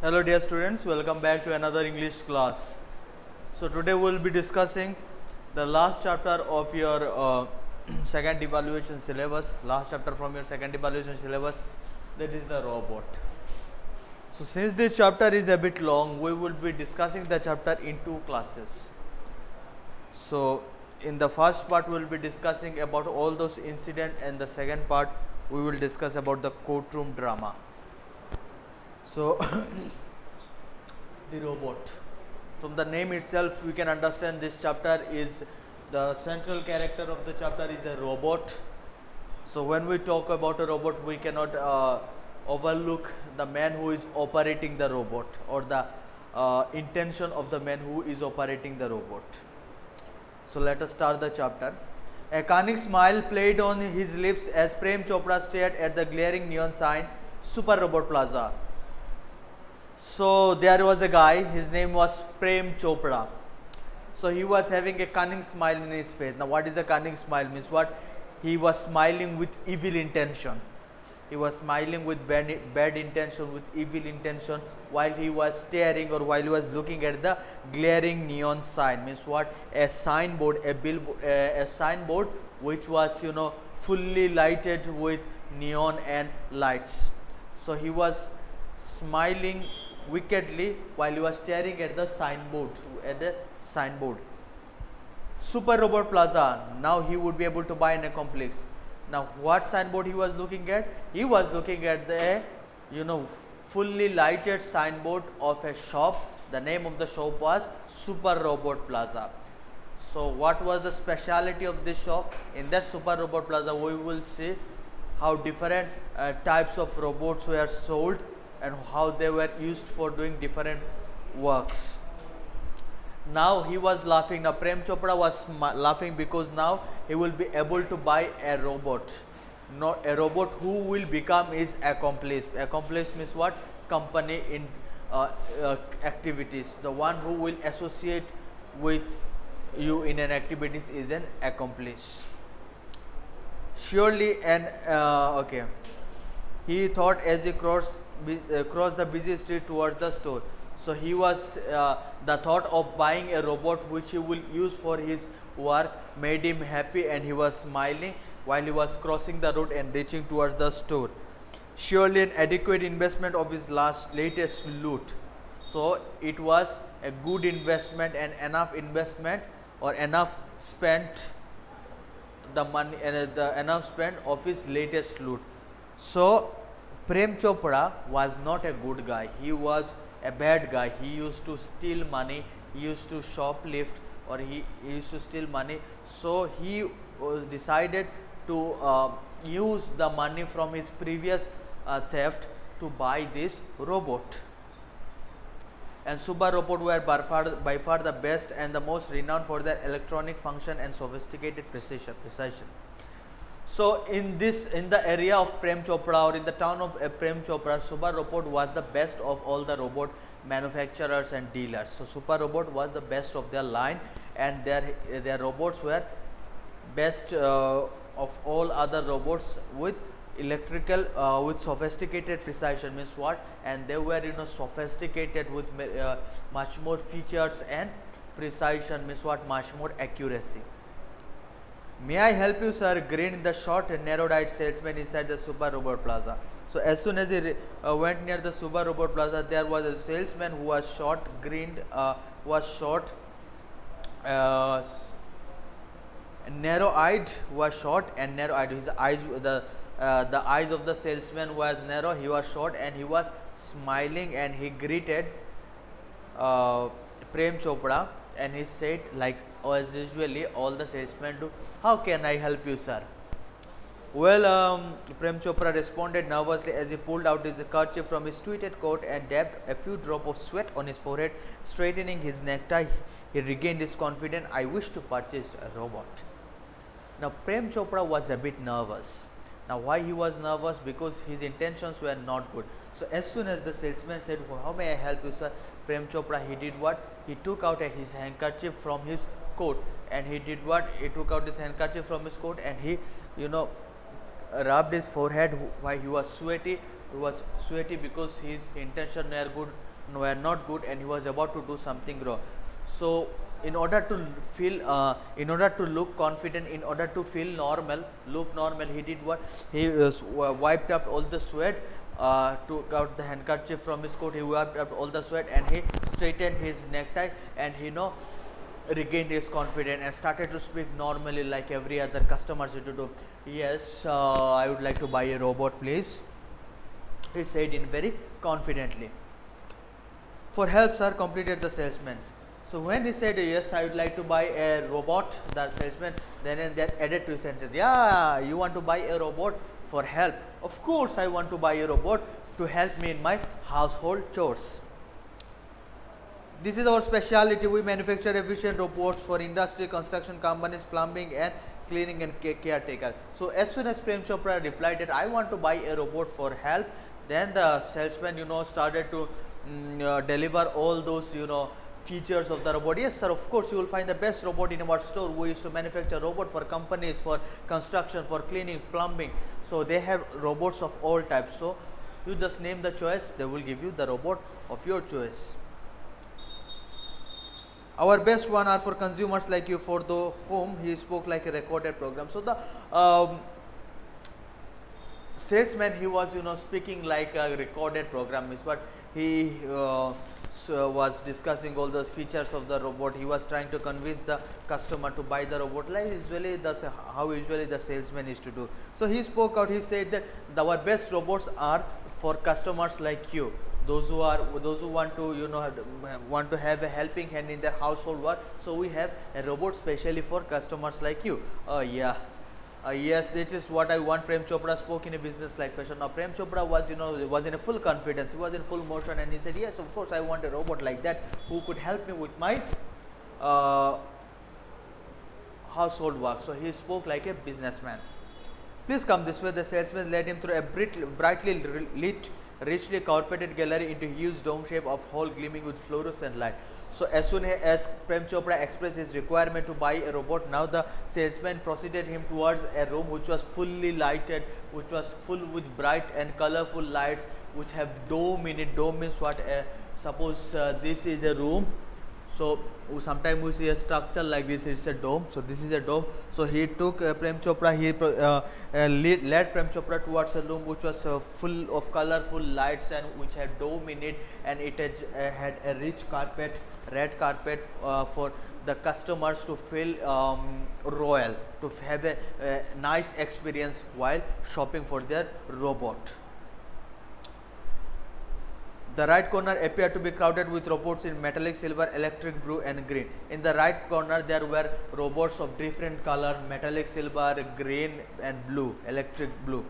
Hello dear students, welcome back to another English class. So today we will be discussing the last chapter of your second evaluation syllabus, last chapter from your second evaluation syllabus, that is the robot. So since this chapter is a bit long, we will be discussing the chapter in two classes. So in the first part we will be discussing about all those incidents, and the second part we will discuss about the courtroom drama. So the robot, from the name itself we can understand this chapter is the central character of the chapter is a robot. So when we talk about a robot, we cannot overlook the man who is operating the robot, or the intention of the man who is operating the robot. So let us start the chapter. A cunning smile played on his lips as Prem Chopra stared at the glaring neon sign Super Robot Plaza. So there was a guy, his name was Prem Chopra. So he was having a cunning smile in his face. Now what is a cunning smile means? What? He was smiling with evil intention. He was smiling with bad intention, with evil intention, while he was staring, or while he was looking at the glaring neon sign. Means what? A signboard, a signboard which was fully lighted with neon and lights. So he was smiling wickedly while he was staring at the signboard. Super Robot Plaza. Now he would be able to buy in a complex. Now what signboard he was looking at? He was looking at the fully lighted signboard of a shop. The name of the shop was Super Robot Plaza. So what was the speciality of this shop? In that Super Robot Plaza we will see how different types of robots were sold and how they were used for doing different works. Now he was laughing. Now Prem Chopra was laughing because now he will be able to buy a robot, not a robot who will become his accomplice. Accomplice means what? Company in activities. The one who will associate with you in an activities is an accomplice. Surely, and okay, he thought as he crossed the busy street towards the store. So he was the thought of buying a robot which he will use for his work made him happy, and he was smiling while he was crossing the road and reaching towards the store. Surely an adequate investment of his latest loot. So it was a good investment and enough investment, or enough spent the money and the enough spent of his latest loot. So Prem Chopra was not a good guy. He was a bad guy. He used to steal money. He used to shoplift, or he used to steal money. So he was decided to use the money from his previous theft to buy this robot. And Super Robot were by far the best and the most renowned for their electronic function and sophisticated precision. So in the area of Prem Chopra, or in the town of Prem Chopra, Super Robot was the best of all the robot manufacturers and dealers. So Super Robot was the best of their line, and their robots were best of all other robots with electrical with sophisticated precision. Means what? And they were sophisticated with much more features, and precision means what? Much more accuracy. May I help you, sir? Grinned the short, narrow-eyed salesman inside the Super Robot Plaza. So as soon as he went near the Super Robot Plaza, there was a salesman who was short, narrow-eyed, was short and narrow-eyed. His eyes, the eyes of the salesman was narrow. He was short, and he was smiling, and he greeted Prem Chopra, and he said, like as usually all the salesmen do, "How can I help you, sir?" Well, Prem Chopra responded nervously as he pulled out his kerchief from his tweeted coat and dabbed a few drops of sweat on his forehead. Straightening his necktie, he regained his confidence. "I wish to purchase a robot." Now Prem Chopra was a bit nervous. Now why he was nervous? Because his intentions were not good. So as soon as the salesman said, "How may I help you, sir?" Prem Chopra, he did what? He took out his handkerchief from his coat, and he did what? He took out his handkerchief from his coat, and he rubbed his forehead while he was sweaty He was sweaty because his intention were not good, and he was about to do something wrong. So in order to in order to look confident, in order to feel look normal, he did what? He wiped up all the sweat, took out the handkerchief from his coat. He wiped up all the sweat, and he straightened his necktie, and regained his confidence and started to speak normally like every other customer used to do. Yes, I would like to buy a robot, please, he said in very confidently. For help, sir, completed the salesman. So when he said yes, I would like to buy a robot, the salesman then and that added to his sentence, yeah, you want to buy a robot for help? Of course, I want to buy a robot to help me in my household chores. This is our specialty. We manufacture efficient robots for industry, construction companies, plumbing and cleaning and caretaker. So as soon as Prem Chopra replied that I want to buy a robot for help, then the salesman started to deliver all those features of the robot. Yes sir, of course you will find the best robot in our store. We used to manufacture robot for companies, for construction, for cleaning, plumbing. So they have robots of all types. So you just name the choice, they will give you the robot of your choice. Our best one are for consumers like you, for the whom he spoke like a recorded program. So the salesman, he was speaking like a recorded program, is what he was discussing all those features of the robot. He was trying to convince the customer to buy the robot, like how usually the salesman is to do. So he spoke out. He said that our best robots are for customers like you, those who want to want to have a helping hand in their household work. So we have a robot specially for customers like you. Yes, this is what I want. Prem Chopra spoke in a business like fashion. Now Prem Chopra was was in a full confidence, he was in full motion, and he said yes, of course I want a robot like that who could help me with my household work. So he spoke like a businessman. Please come this way. The salesman led him through a brightly lit, richly carpeted gallery into a huge dome shape of hall gleaming with fluorescent light. So as soon as Prem Chopra expressed his requirement to buy a robot, now the salesman proceeded him towards a room which was fully lighted, which was full with bright and colorful lights, which have dome in it. Dome means what? Suppose this is a room. So sometimes we see a structure like this, it's a dome. So this is a dome. So he took Prem Chopra, he led Prem Chopra towards a room which was full of colorful lights and which had dome in it, and it had a rich carpet, red carpet for the customers to feel royal, to have a nice experience while shopping for their robot. The right corner appeared to be crowded with robots in metallic, silver, electric blue and green. In the right corner there were robots of different color, metallic, silver, green and blue, electric blue.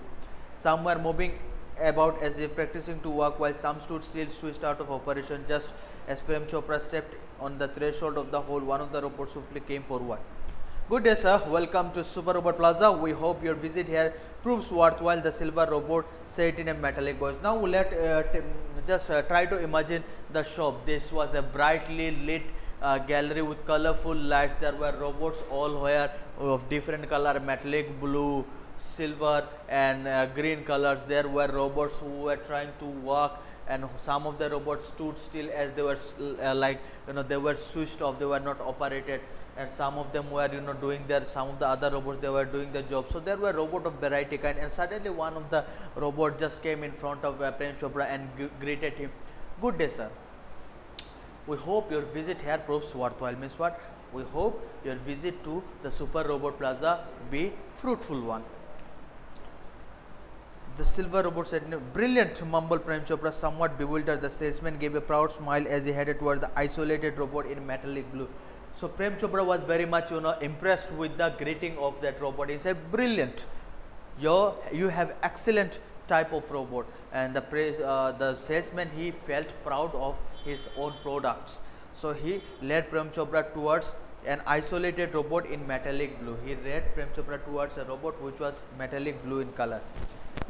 Some were moving about as if practicing to walk, while some stood still, switched out of operation. Just as Prem Chopra stepped on the threshold of the hall, one of the robots swiftly came forward. Good day sir, welcome to Super Robot Plaza. We hope your visit here proves worthwhile, the silver robot said in a metallic voice. Now let just try to imagine the shop. This was a brightly lit gallery with colorful lights. There were robots all here of different color, metallic, blue, silver and green colors. There were robots who were trying to walk, and some of the robots stood still as they were they were switched off, they were not operated, and some of them were doing their, some of the other robots, they were doing the job. So there were robot of variety kind, and suddenly one of the robot just came in front of Prem Chopra and greeted him. Good day sir, we hope your visit here proves worthwhile. Means what? We hope your visit to the Super Robot Plaza be fruitful one. The silver robot said, brilliant, mumbled Prem Chopra, somewhat bewildered. The salesman gave a proud smile as he headed toward the isolated robot in metallic blue. So Prem Chopra was very much impressed with the greeting of that robot. He said, brilliant, you have excellent type of robot. And the salesman, he felt proud of his own products. So he led Prem Chopra towards an isolated robot in metallic blue. He led Prem Chopra towards a robot which was metallic blue in color.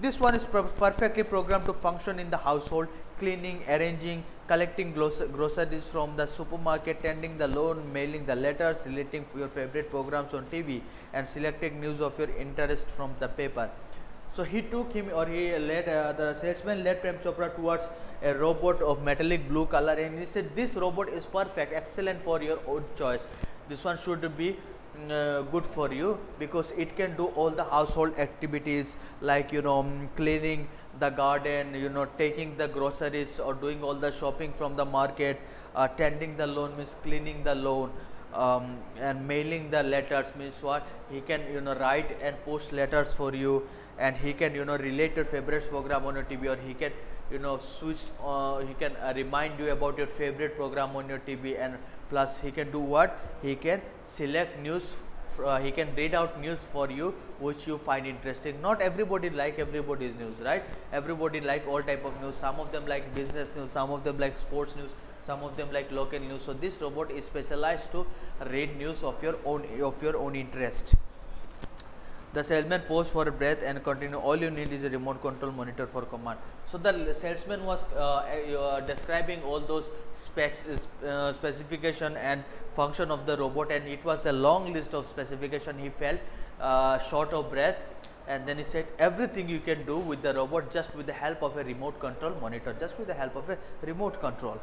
This one is perfectly programmed to function in the household, cleaning, arranging, collecting groceries from the supermarket, tending the lawn, mailing the letters, relating your favorite programs on TV, and selecting news of your interest from the paper. So he took him, or he led the salesman led Prem Chopra towards a robot of metallic blue color, and he said, this robot is perfect, excellent for your own choice. This one should be good for you, because it can do all the household activities, like cleaning the garden, taking the groceries, or doing all the shopping from the market. Tending the loan means cleaning the loan, and mailing the letters means what, he can write and post letters for you, and he can relate your favorite program on your TV, or he can switch, he can remind you about your favorite program on your TV, and plus he can do what, he can select news, he can read out news for you which you find interesting. Not everybody like everybody's news, right? Everybody like all type of news. Some of them like business news, some of them like sports news, some of them like local news. So this robot is specialized to read news of your own interest. The salesman paused for a breath and continued, all you need is a remote control monitor for command. So the salesman was describing all those specs, specification and function of the robot, and it was a long list of specification. He felt short of breath, and then he said, everything you can do with the robot just with the help of a remote control monitor, just with the help of a remote control.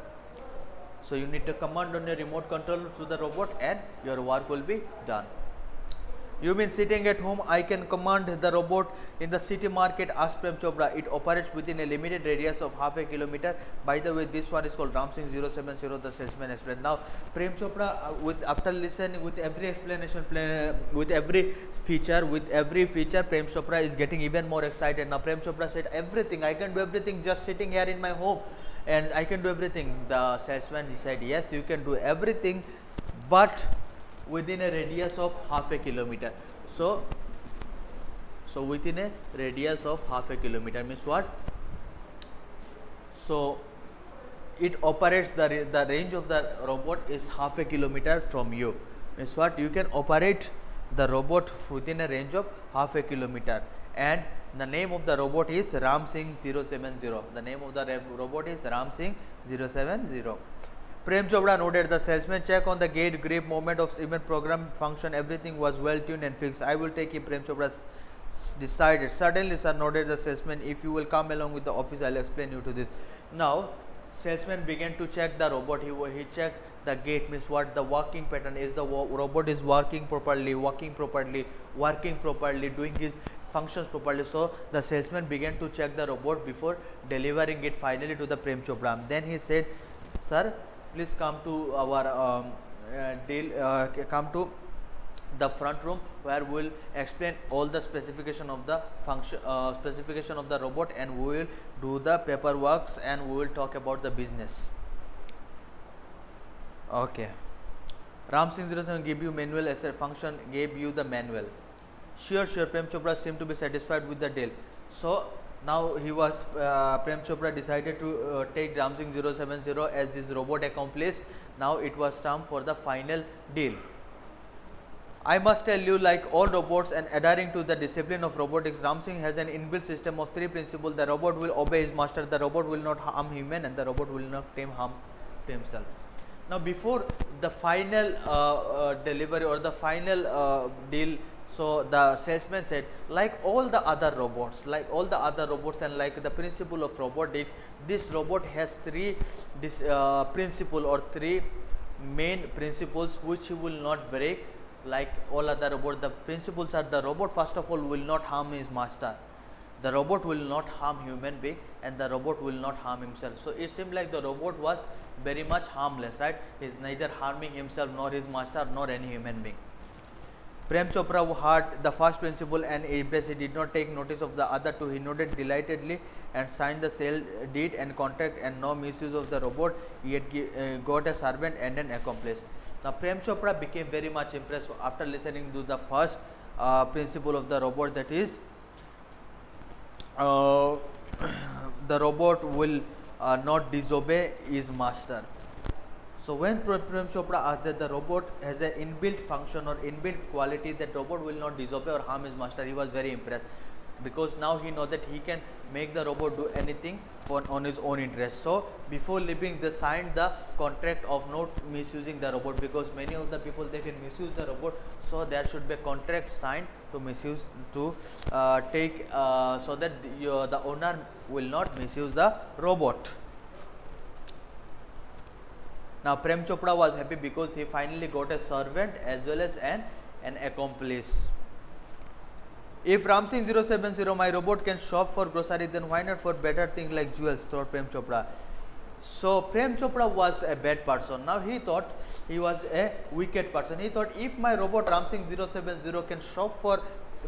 So you need to command on your remote control to the robot, and your work will be done. You mean sitting at home, I can command the robot in the city market, asked Prem Chopra. It operates within a limited radius of half a kilometer. By the way, this one is called Ramsing 070, the salesman explained. Now, Prem Chopra, after listening with every explanation, with every feature, Prem Chopra is getting even more excited. Now, Prem Chopra said, everything, I can do everything just sitting here in my home, and I can do everything. The salesman, he said, yes, you can do everything, but within a radius of half a kilometer. So within a radius of half a kilometer means what? So it operates, the range of the robot is half a kilometer from you. Means what? You can operate the robot within a range of half a kilometer, and the name of the robot is Ramsing 070. The name of the robot is Ramsing 070. Prem Chopra noted, the salesman checked on the gate, grip, movement of even program function, everything was well tuned and fixed. I will take him, Prem Chopra decided. Certainly, sir, noted the salesman. If you will come along with the office, I will explain you to this. Now, salesman began to check the robot. He checked the gate, means what, the walking pattern, is the robot is working properly, doing his functions properly. So the salesman began to check the robot before delivering it finally to the Prem Chopra. Then he said, sir, please come to our come to the front room, where we will explain all the specification of the function, specification of the robot, and we will do the paperwork, and we will talk about the business. Okay. Ramsing 070 gave you manual as a function, gave you the manual. Sure, Prem Chopra seemed to be satisfied with the deal. So now Prem Chopra decided to take Ramsing 070 as his robot accomplice. Now it was time for the final deal. I must tell you, like all robots and adhering to the discipline of robotics, Ramsing has an inbuilt system of 3 principles. The robot will obey his master, the robot will not harm human, and the robot will not claim harm to himself. Now before the final delivery or the final deal, so the salesman said, like all the other robots, and like the principle of robotics, this robot has 3 principles, or 3 main principles which he will not break. Like all other robots, the principles are, the robot first of all will not harm his master, the robot will not harm human being, and the robot will not harm himself. So it seemed like the robot was very much harmless, right? He is neither harming himself nor his master nor any human being. Prem Chopra heard the first principle and embraced it, did not take notice of the other 2. He nodded delightedly and signed the sale deed and contract, and no misuse of the robot. He had got a servant and an accomplice. Now Prem Chopra became very much impressed after listening to the first principle of the robot, that is the robot will not disobey his master. So when Prem Chopra asked that the robot has an inbuilt function or inbuilt quality that robot will not disobey or harm his master, he was very impressed, because now he knows that he can make the robot do anything on his own interest. So before leaving, they signed the contract of not misusing the robot, because many of the people they can misuse the robot. So there should be a contract signed to misuse, to take so that the owner will not misuse the robot. Now Prem Chopra was happy because he finally got a servant as well as an accomplice. If Ramsing 070, my robot can shop for grocery, then why not for better things like jewels, thought Prem Chopra. So Prem Chopra was a bad person. Now he thought he was a wicked person. He thought, if my robot Ramsing 070 can shop for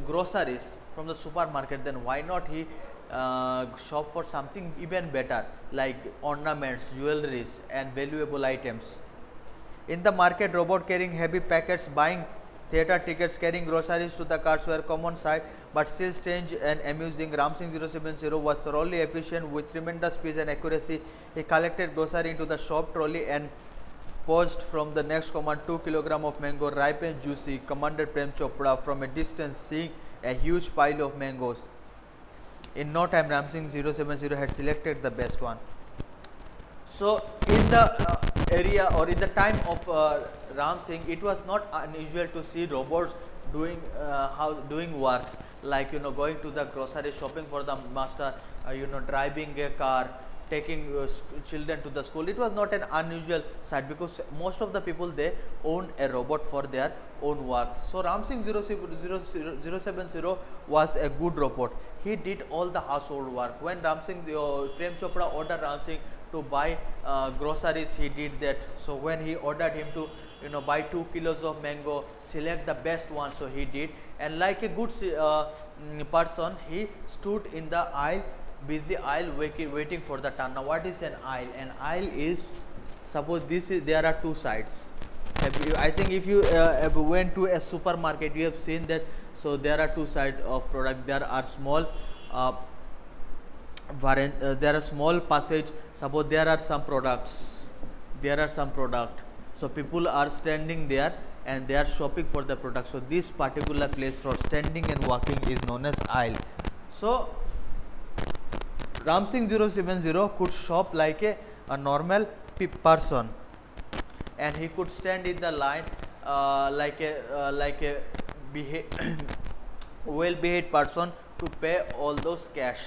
groceries from the supermarket, then why not he shop for something even better like ornaments, jewelries and valuable items. In the market, robot carrying heavy packets, buying theatre tickets, carrying groceries to the cars were common sight, but still strange and amusing. Ramsing 070 was thoroughly efficient with tremendous speed and accuracy. He collected grocery into the shop trolley and paused from the next command. 2 kg of mango, ripe and juicy, commanded Prem Chopra from a distance, seeing a huge pile of mangoes. In no time, Ramsing 070 had selected the best one. So in the area or in the time of Ramsing, it was not unusual to see robots doing works like going to the grocery, shopping for the master, driving a car, taking children to the school. It was not an unusual sight because most of the people they own a robot for their own work. So Ramsing 070 was a good robot. He did all the household work. When Prem Chopra ordered Ramsing to buy groceries, he did that. So when he ordered him to buy 2 kilos of mango, select the best one, so he did. And like a good person, he stood in the aisle, busy aisle, waiting for the turn. Now what is an aisle? An aisle is, suppose there are two sides. I think if you went to a supermarket, you have seen that. So there are two sides of product. There are small there are small passage. Suppose there are some products. So people are standing there and they are shopping for the product. So this particular place for standing and walking is known as aisle. So Ramsing 070 could shop like a normal person, and he could stand in the line like a well behaved person to pay all those cash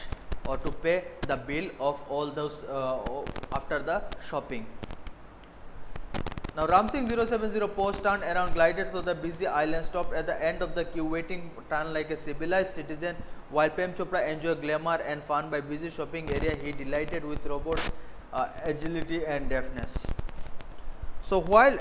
or to pay the bill of all those after the shopping. Now Ramsing 070 post turned around, glided through the busy island, stopped at the end of the queue, waiting turn like a civilized citizen. While Prem Chopra enjoyed glamour and fun by busy shopping area, he delighted with robots' agility and deftness. So while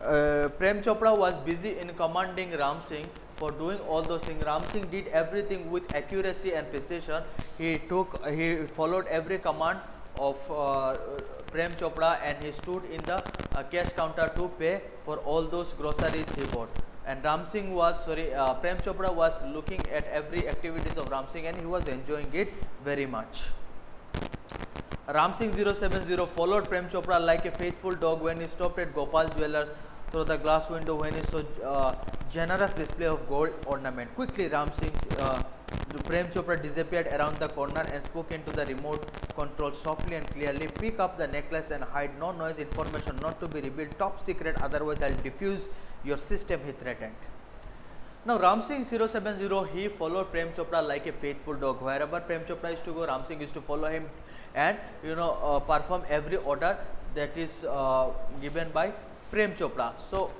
Prem Chopra was busy in commanding Ramsing for doing all those things, Ramsing did everything with accuracy and precision. He followed every command of Prem Chopra, and he stood in the cash counter to pay for all those groceries he bought. And Prem Chopra was looking at every activities of Ramsing and he was enjoying it very much. Ramsing 070 followed Prem Chopra like a faithful dog when he stopped at Gopal Jewellers through the glass window when he saw generous display of gold ornament. Quickly Prem Chopra disappeared around the corner and spoke into the remote control softly and clearly. Pick up the necklace and hide. No noise, information not to be revealed, top secret, otherwise I'll defuse your system, he threatened. Now Ramsing 070, he followed Prem Chopra like a faithful dog. Wherever Prem Chopra used to go, Ramsing used to follow him and perform every order that is given by Prem Chopra. So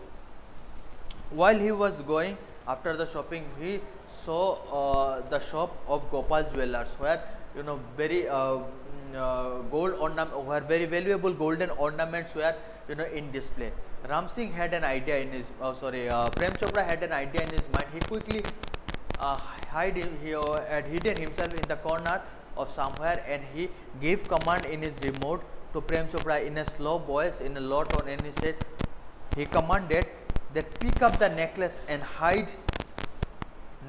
while he was going after the shopping, he saw the shop of Gopal Jewellers, where very gold ornament, where very valuable golden ornaments were in display. Ramsing had an idea in his Prem Chopra had an idea in his mind. He quickly had hidden himself in the corner of somewhere, and he gave command in his remote to Prem Chopra in a slow voice, in a low tone, and he commanded that pick up the necklace and hide.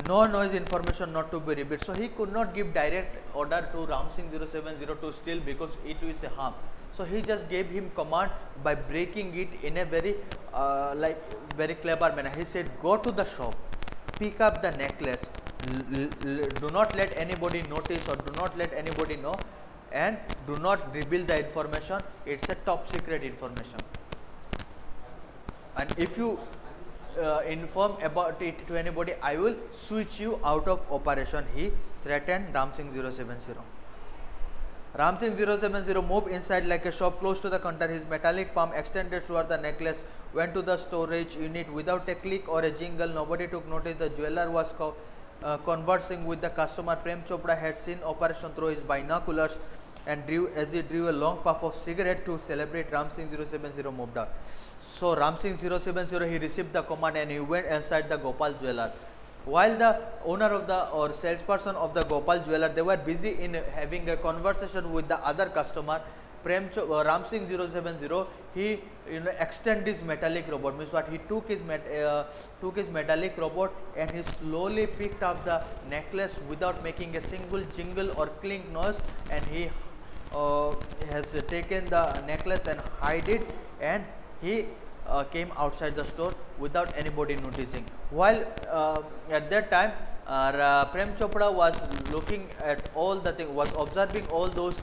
No noise, information not to be revealed. So he could not give direct order to Ramsing 070 to steal because it is a harm. So he just gave him command by breaking it in a very very clever manner. He said, go to the shop, pick up the necklace, do not let anybody notice or do not let anybody know, and do not reveal the information. It's a top secret information, and if you inform about it to anybody, I will switch you out of operation, he threatened Ram Singh 070. Ram Singh 070 moved inside like a shop close to the counter. His metallic palm extended toward the necklace, went to the storage unit without a click or a jingle. Nobody took notice. The jeweler was conversing with the customer. Prem Chopra had seen operation through his binoculars and drew a long puff of cigarette to celebrate. Ram Singh 070 moved out. So Ram Singh 070, he received the command and he went inside the Gopal jeweler. While the owner of the or salesperson of the Gopal jeweler, they were busy in having a conversation with the other customer, Ram Singh 070, he extended his metallic robot. Means what, he took his metallic robot and he slowly picked up the necklace without making a single jingle or clink noise, and he has taken the necklace and hide it, and he came outside the store without anybody noticing. While at that time Prem Chopra was looking at all the thing, was observing all those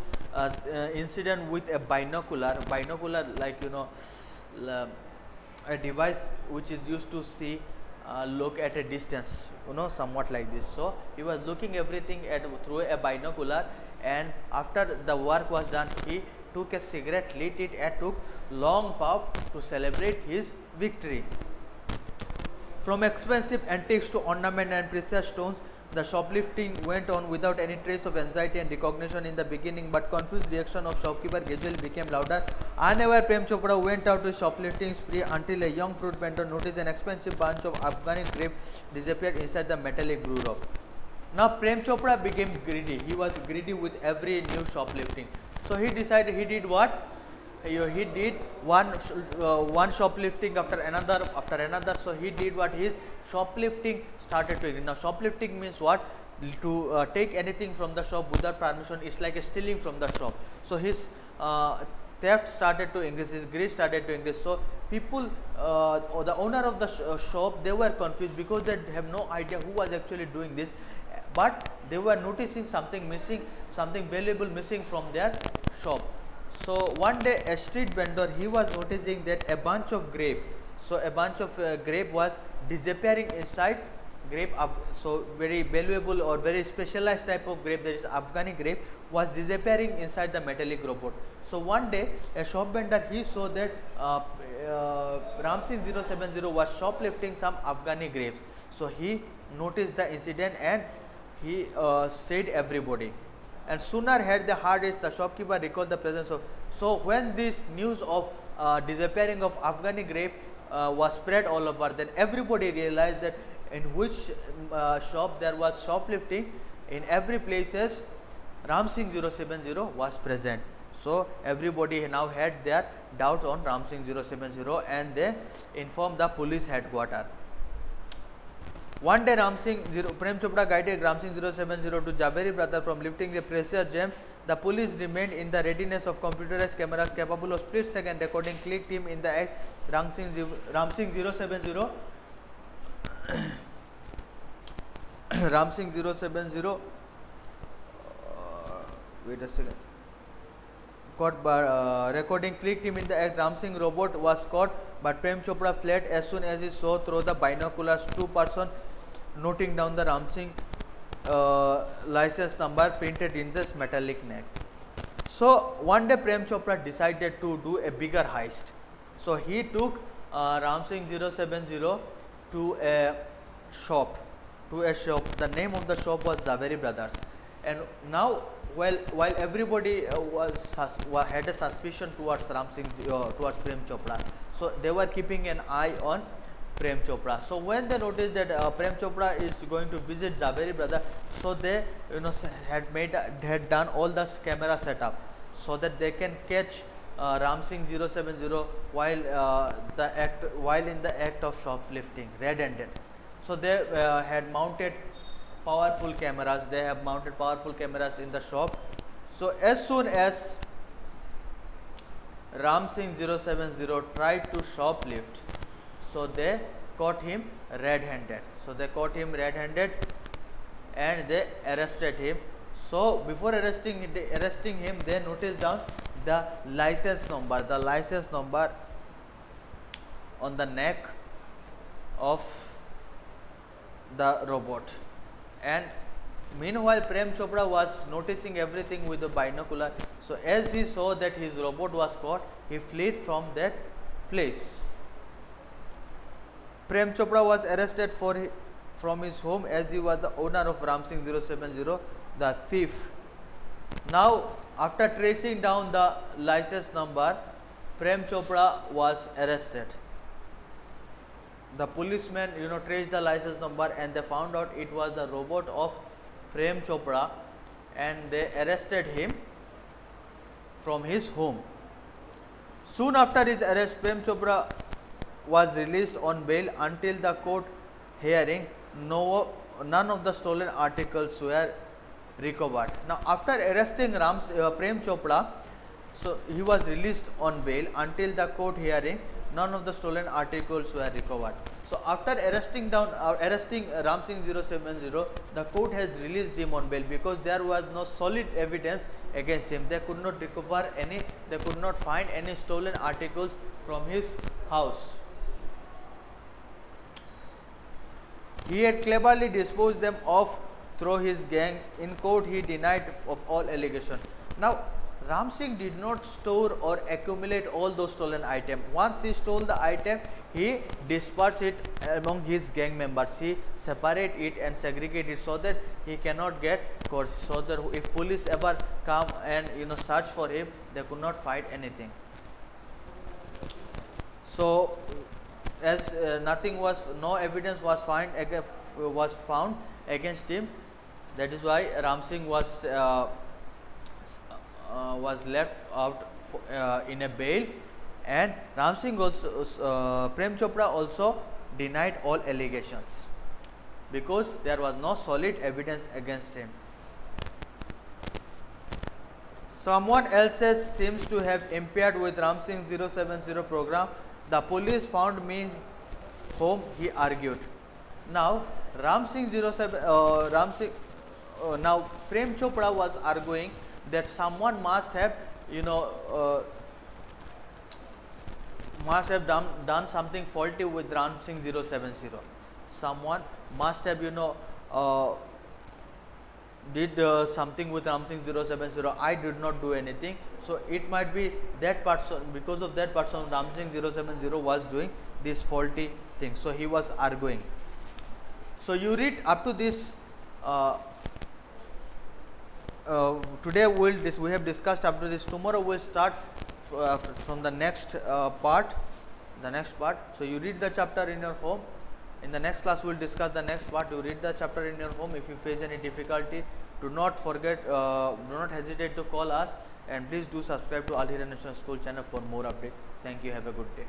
incident with a binocular, like a device which is used to see look at a distance, somewhat like this. So he was looking everything through a binocular, and after the work was done, he took a cigarette, lit it and took long puff to celebrate his victory. From expensive antiques to ornament and precious stones, the shoplifting went on without any trace of anxiety and recognition in the beginning, but confused reaction of shopkeeper gradually became louder. Unaware, Prem Chopra went out to shoplifting spree until a young fruit vendor noticed an expensive bunch of Afghani grape disappeared inside the metallic brew rope. Now Prem Chopra became greedy. He was greedy with every new shoplifting. So he decided, he did what? He did one shoplifting after another. So he did what? His shoplifting started to increase. Now shoplifting means what? To take anything from the shop without permission is like a stealing from the shop. So his theft started to increase, his greed started to increase. So people, or the owner of the shop, they were confused because they have no idea who was actually doing this, but they were noticing something missing, something valuable missing from their shop. So one day a street vendor, he was noticing that a bunch of grape, grape was disappearing inside grape. So very valuable or very specialized type of grape, that is Afghani grape, was disappearing inside the metallic robot. So one day a shop vendor, he saw that Ram Singh 070 was shoplifting some Afghani grapes. So he noticed the incident and he said everybody, and sooner had the hardest, the shopkeeper recalled the presence of. So when this news of disappearing of Afghani grape was spread all over, then everybody realized that in which shop there was shoplifting, in every places Ram Singh 070 was present. So everybody now had their doubt on Ram Singh 070, and they informed the police headquarters. One day Prem Chopra guided Ram Singh 070 to Javeri brother from lifting a precious gem. The police remained in the readiness of computerized cameras capable of split second recording. Clicked him in the act. Ram Singh 070 Ram Singh 070 wait a second, caught recording. Clicked him in the act. Ram Singh robot was caught, but Prem Chopra fled as soon as he saw through the binoculars two person noting down the Ram Singh license number printed in this metallic neck. So one day Prem Chopra decided to do a bigger heist. So he took Ram Singh 070 to a shop. The name of the shop was Zaveri Brothers. And now while everybody had a suspicion towards towards Prem Chopra, so they were keeping an eye on Prem Chopra. So when they noticed that Prem Chopra is going to visit Zaveri brother, so they had done all the camera setup so that they can catch Ram Singh 070 while in the act of shoplifting, red-handed. So they had mounted powerful cameras. They have mounted powerful cameras in the shop. So as soon as Ram Singh 070 tried to shoplift, so they caught him red-handed. and they arrested him. So before arresting him, they noticed down the license number on the neck of the robot. And meanwhile, Prem Chopra was noticing everything with the binocular. So as he saw that his robot was caught, he fled from that place. Prem Chopra was arrested from his home, as he was the owner of Ramsing 070, the thief. Now, after tracing down the license number, Prem Chopra was arrested. The policemen, traced the license number, and they found out it was the robot of Prem Chopra, and they arrested him from his home. Soon after his arrest, Prem Chopra was released on bail until the court hearing. None of the stolen articles were recovered. Now, after arresting Prem Chopra, so he was released on bail until the court hearing. None of the stolen articles were recovered. So after arresting Ramsing 070, the court has released him on bail because there was no solid evidence against him. They could not recover they could not find any stolen articles from his house. He had cleverly disposed them of through his gang. In court, he denied of all allegations. Now, Ram Singh did not store or accumulate all those stolen items. Once he stole the item, he dispersed it among his gang members. He separate it and segregate it so that he cannot get caught. So that if police ever come and search for him, they could not find anything. So, as no evidence was found against him. That is why Ram Singh was left out in a bail, and Ram Singh also Prem Chopra also denied all allegations because there was no solid evidence against him. Someone else seems to have impaired with Ram Singh 070 program. The police found me home, he argued. Now Ram Singh now Prem Chopra was arguing that someone must have done something faulty with Ram Singh 070. Someone must have did something with Ram Singh 070. I did not do anything. So it might be that person, because of that person Ram Singh 070 was doing this faulty thing. So he was arguing. So you read up to this. Today we have discussed up to this. Tomorrow we'll start from the next part. So you read the chapter in your home. In the next class we'll discuss the next part. You read the chapter in your home. If you face any difficulty, do not hesitate to call us, and please do subscribe to Al Hira National School channel for more updates. Thank you. Have a good day.